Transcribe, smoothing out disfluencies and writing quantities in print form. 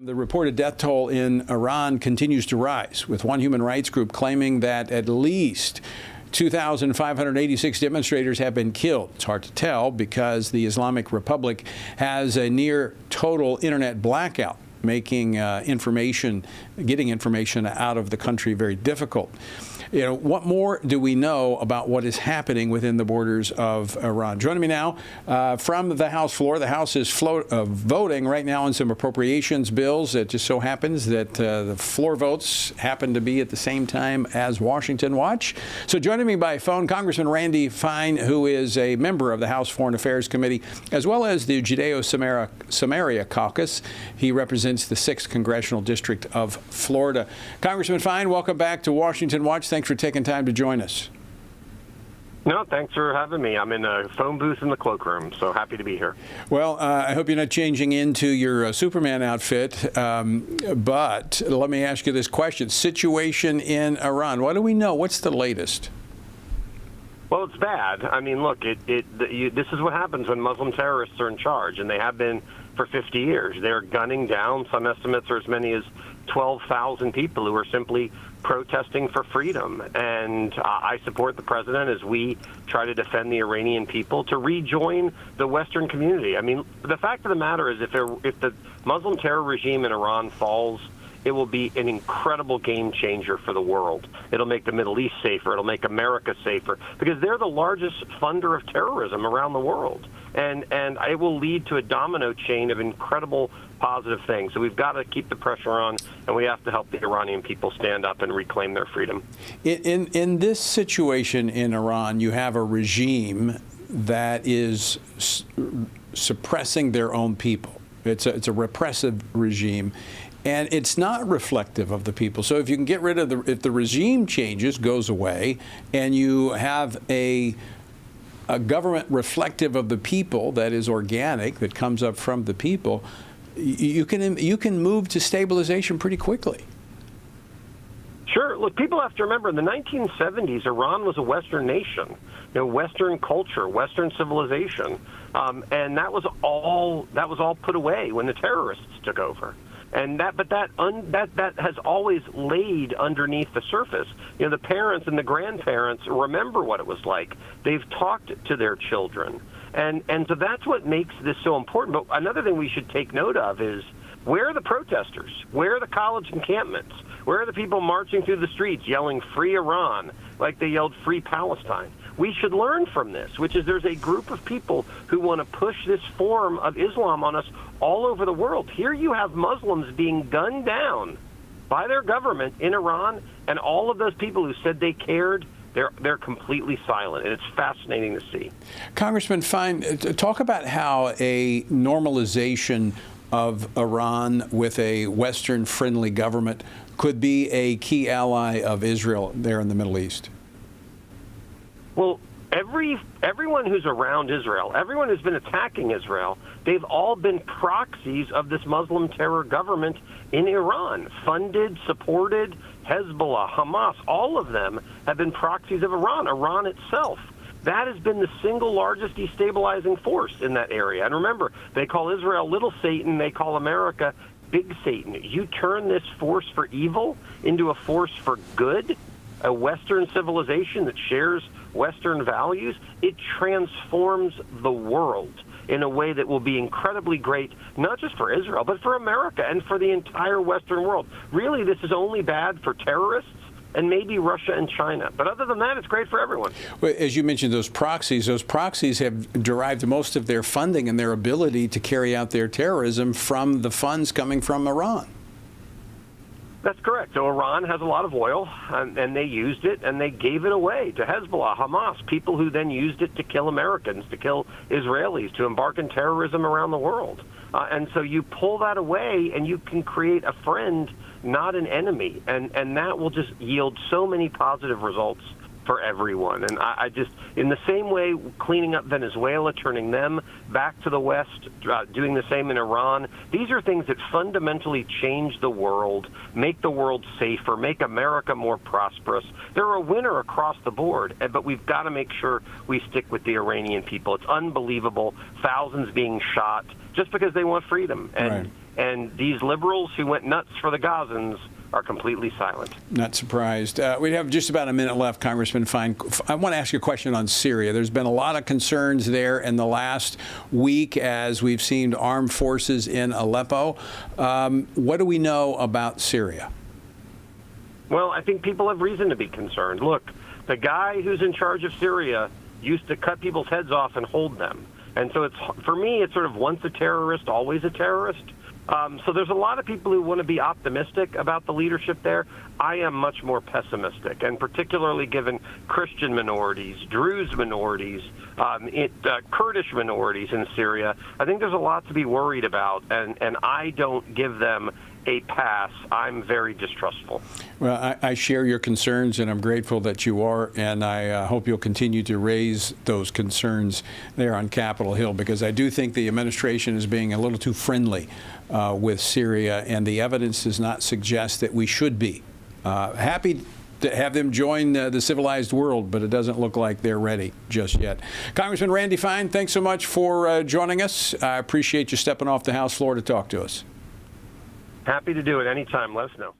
The reported death toll in Iran continues to rise, with one human rights group claiming that at least 2,586 demonstrators have been killed. It's hard to tell because the Islamic Republic has a near total internet blackout, making getting information out of the country very difficult. You know, what more do we know about what is happening within the borders of Iran? Joining me now from the House floor. The House is voting right now on some appropriations bills. It just so happens that the floor votes happen to be at the same time as Washington Watch. So joining me by phone, Congressman Randy Fine, who is a member of the House Foreign Affairs Committee, as well as the Judeo-Samaria Caucus. He represents the 6th Congressional District of Florida. Congressman Fine, welcome back to Washington Watch. Thanks for taking time to join us. No, thanks for having me. I'm in a phone booth in the cloakroom, so happy to be here. Well, I hope you're not changing into your Superman outfit, but let me ask you this question. Situation in Iran, what do we know? What's the latest? Well, it's bad. I mean, look, this is what happens when Muslim terrorists are in charge, and they have been for 50 years. They're gunning down, some estimates are as many as 12,000 people who are simply protesting for freedom. And I support the president as we try to defend the Iranian people to rejoin the Western community. I mean, the fact of the matter is if the Muslim terror regime in Iran falls, it will be an incredible game changer for the world. It'll make the Middle East safer. It'll make America safer because they're the largest funder of terrorism around the world. And it will lead to a domino chain of incredible positive things. So we've got to keep the pressure on, and we have to help the Iranian people stand up and reclaim their freedom. In this situation in Iran, you have a regime that is suppressing their own people. It's a repressive regime. And it's not reflective of the people. So if you can get rid of if the regime changes, goes away, and you have a government reflective of the people that is organic, that comes up from the people, you can move to stabilization pretty quickly. Sure. Look, people have to remember in the 1970s, Iran was a Western nation, Western culture, Western civilization, and that was all put away when the terrorists took over. And that has always laid underneath the surface. The parents and the grandparents remember what it was like. They've talked to their children. And so that's what makes this so important. But another thing we should take note of is, where are the protesters? Where are the college encampments? Where are the people marching through the streets yelling "Free Iran" like they yelled "Free Palestine"? We should learn from this, which is there's a group of people who want to push this form of Islam on us all over the world. Here you have Muslims being gunned down by their government in Iran, and all of those people who said they cared, they're completely silent, and it's fascinating to see. Congressman Fine, talk about how a normalization of Iran with a Western-friendly government could be a key ally of Israel there in the Middle East. Well, everyone who's around Israel, everyone who's been attacking Israel, they've all been proxies of this Muslim terror government in Iran, funded, supported. Hezbollah, Hamas, all of them have been proxies of Iran itself. That has been the single largest destabilizing force in that area. And remember, they call Israel Little Satan, they call America Big Satan. You turn this force for evil into a force for good, a Western civilization that shares Western values, it transforms the world in a way that will be incredibly great, not just for Israel, but for America and for the entire Western world. Really, this is only bad for terrorists and maybe Russia and China. But other than that, it's great for everyone. Well, as you mentioned, those proxies have derived most of their funding and their ability to carry out their terrorism from the funds coming from Iran. That's correct. So Iran has a lot of oil, and they used it, and they gave it away to Hezbollah, Hamas, people who then used it to kill Americans, to kill Israelis, to embark in terrorism around the world. And so you pull that away, and you can create a friend, not an enemy, and that will just yield so many positive results for everyone. And I just, in the same way, cleaning up Venezuela, turning them back to the West, doing the same in Iran, these are things that fundamentally change the world, make the world safer, make America more prosperous. They're a winner across the board, but we've got to make sure we stick with the Iranian people. It's unbelievable, thousands being shot just because they want freedom. And right. And these liberals who went nuts for the Gazans are completely silent. Not surprised. We have just about a minute left, Congressman Fine. I want to ask you a question on Syria. There's been a lot of concerns there in the last week as we've seen armed forces in Aleppo. What do we know about Syria? Well, I think people have reason to be concerned. Look, the guy who's in charge of Syria used to cut people's heads off and hold them. And so for me, it's sort of once a terrorist, always a terrorist. So there's a lot of people who want to be optimistic about the leadership there. I am much more pessimistic, and particularly given Christian minorities, Druze minorities, Kurdish minorities in Syria. I think there's a lot to be worried about, and I don't give them a pass. I'm very distrustful. Well, I share your concerns, and I'm grateful that you are, and I hope you'll continue to raise those concerns there on Capitol Hill, because I do think the administration is being a little too friendly with Syria, and the evidence does not suggest that we should be. Happy to have them join the civilized world, but it doesn't look like they're ready just yet. Congressman Randy Fine, thanks so much for joining us. I appreciate you stepping off the House floor to talk to us. Happy to do it anytime. Let us know.